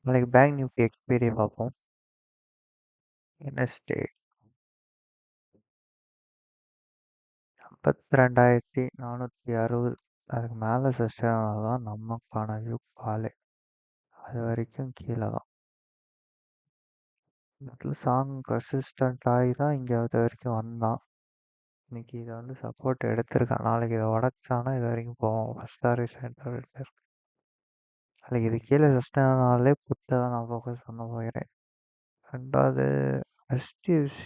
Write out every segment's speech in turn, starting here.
நாளைக்கு bank Nifty expiry பார்ப்போம். என்ன ஸ்டேட் 52,460. அதுக்கு மேலே சஸ்டெயின் ஆனால் தான் நமக்கான வியூ காலே. அது வரைக்கும் கீழே தான். இந்த இடத்துல சாங் கன்சிஸ்டன்ட் ஆகி தான் இங்கே அது வரைக்கும் வந்தான். இன்னைக்கு இதை வந்து சப்போர்ட் எடுத்திருக்கான். நாளைக்கு இதை உடச்சானா இது வரைக்கும் போவோம். ஃபர்ஸ்ட் டாரேஜ் சென்டர் இருக்கு. நாளைக்கு இது கீழே சஸ்டெயின் ஆனாலே புட்டை தான் நான் ஃபோக்கஸ் பண்ண போகிறேன். ரெண்டாவது HDFC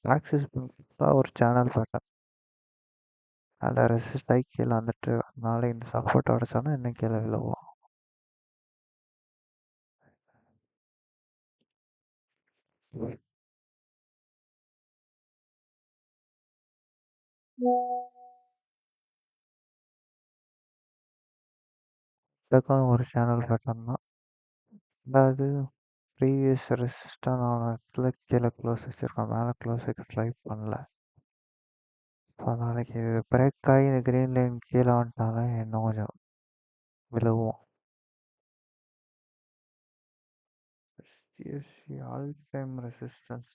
ஆக்சிஸ் பேங்க் ஒரு சேனல் பேட்டர்ன். அதில் ரெசிஸ்ட் ஆகி கீழே வந்துட்டு அதனால இந்த சப்போர்ட் உடச்சானா இன்னும் கீழே விழுவோம். இதுக்கும் ஒரு சேனல் பேட்டர்ன் தான். ரெண்டாவது ப்ரீவியஸ் ரெசிஸ்டான இடத்துல கீழே க்ளோஸ் வச்சுருக்கோம். மேலே க்ளோஸ் வைக்க ட்ரை பண்ணல. ஸோ நாளைக்கு இது பிரேக் ஆகி இந்த க்ரீன் லைன் கீழே வந்துட்டாலே இன்னும் கொஞ்சம் விழுவோம். HDFC all time resistance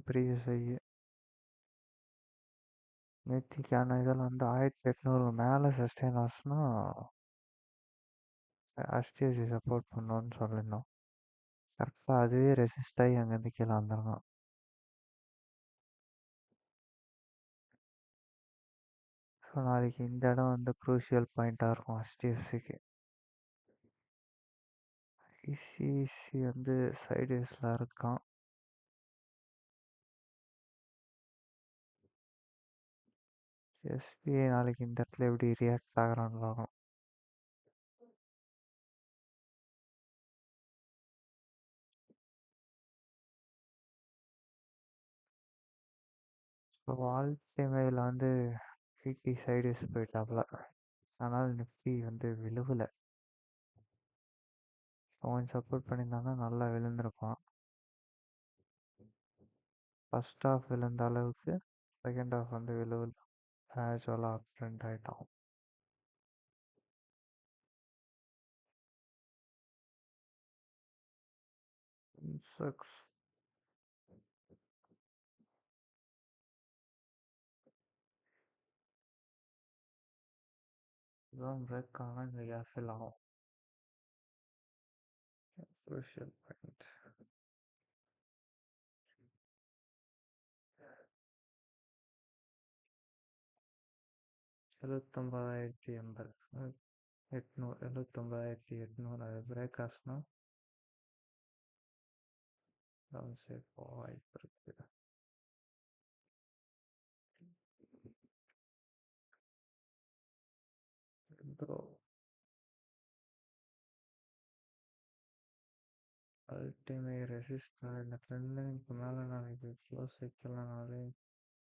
previous ஆகி நேற்றுக்கான இதில் வந்து 1800 மேலே சஸ்டெயின் ஆச்சுன்னா HDFC சப்போர்ட் பண்ணோன்னு சொல்லியிருந்தோம். கரெக்டாக அதுவே ரெசிஸ்ட் ஆகி அங்கேருந்து கீழே வந்துடணும். ஸோ நாளைக்கு இந்த இடம் வந்து க்ரூஷியல் பாயிண்ட்டாக இருக்கும் HDFCக்கு. ICICI வந்து சைட்வேஸில் இருக்கான். SBI நாளைக்கு இந்த இடத்துல எப்படி ரியாக்ட் ஆகுறான்னு பார்க்கணும். ஸோ ஆல் டைம் இதில் வந்து 80 சைட்வேஸ் போயிட்டாப்புல. அதனால் நிஃப்டி வந்து விழுவலை. கொஞ்சம் சப்போர்ட் பண்ணியிருந்தாங்கன்னா நல்லா விழுந்திருப்பான். ஃபர்ஸ்ட் ஹாஃப் விழுந்த அளவுக்கு செகண்ட் ஹாஃப் வந்து விழுவல. ஆக்சுவலாக அப் ட்ரெண்ட் ஆகிட்டோம். செக்ஸ் இதுதான் பிரேக் ஆனால் இந்த கேஸ் ஃபில் ஆகும். Crucial point 79,880. 79,800 அது பிரேக் ஆச்சுன்னா டவுன் சைட் போக வாய்ப்பு இருக்கு. ப்ரோ அல்டிமேட் ரெசிஸ்ட் இந்த ட்ரெண்ட் லைனுக்கு மேலே நாளைக்கு க்ளோஸ் வைக்கலனாலே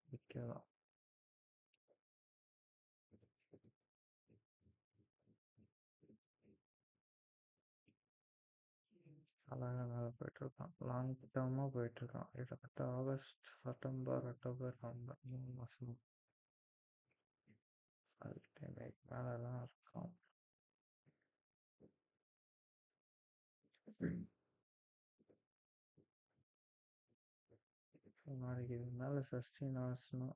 விற்கலாம். அழகாக மேலே போயிட்டுருக்கான். லாங் டேர்மாக போயிட்டுருக்கான். கிட்டத்தட்ட ஆகஸ்ட், செப்டம்பர், அக்டோபர், நவம்பர் 3 மாதம் அல்டிமேட் மேலே தான் இருக்கான். ஸோ நாளைக்கு இது மேலே சஸ்டெயின் ஆச்சுன்னா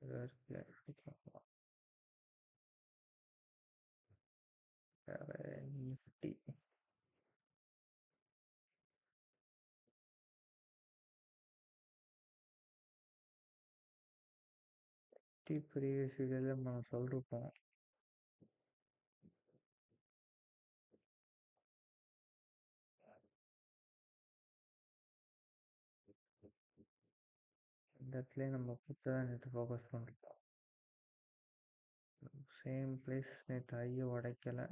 எடுத்துக்கலாம். வேற நிஃப்டி ப்ரீவியஸ் வீடியோவில் நம்ம சொல்லிருப்போம். இந்த இடத்துலயே நம்ம புத்தகம் நேற்று ஃபோக்கஸ் பண்ணிருக்கோம். சேம் பிளேஸ் நேற்று ஐயை உடைக்கலை.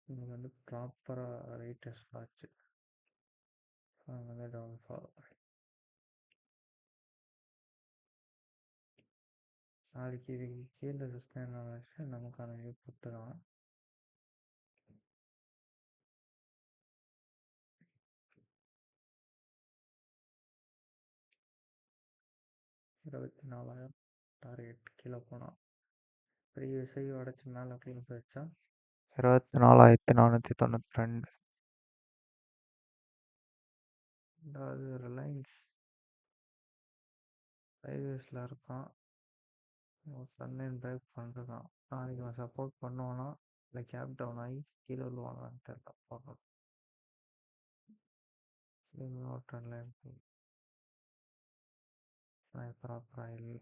இங்கே வந்து ப்ராப்பராக ரீடெஸ்ட் ஆச்சு. அங்கே வந்து டவுன்ஃபால். நாளைக்கு இதுக்கு கீழே சஸ்டெயின் ஆச்சு நமக்கான வியூ புட்டு தான். 24,000 டார்கெட் கீழே போனால். ப்ரீவியஸை உடச்சி மேலே க்ளோஸ் வச்சா 24,492. அதாவது ரிலையன்ஸ் சைவேஸில் இருக்கான். சன்லைன் பிரேக் பண்ணுறான். நாளைக்கு அவன் சப்போர்ட் பண்ணுவானா இல்லை கேப் டவுன் ஆகி கீழே விழுவானான்னு தெரியல. பார்க்கணும். இன்னொரு ட்ரெண்ட் லைன் ஸ்னைப்பர் ஆப்ராயில்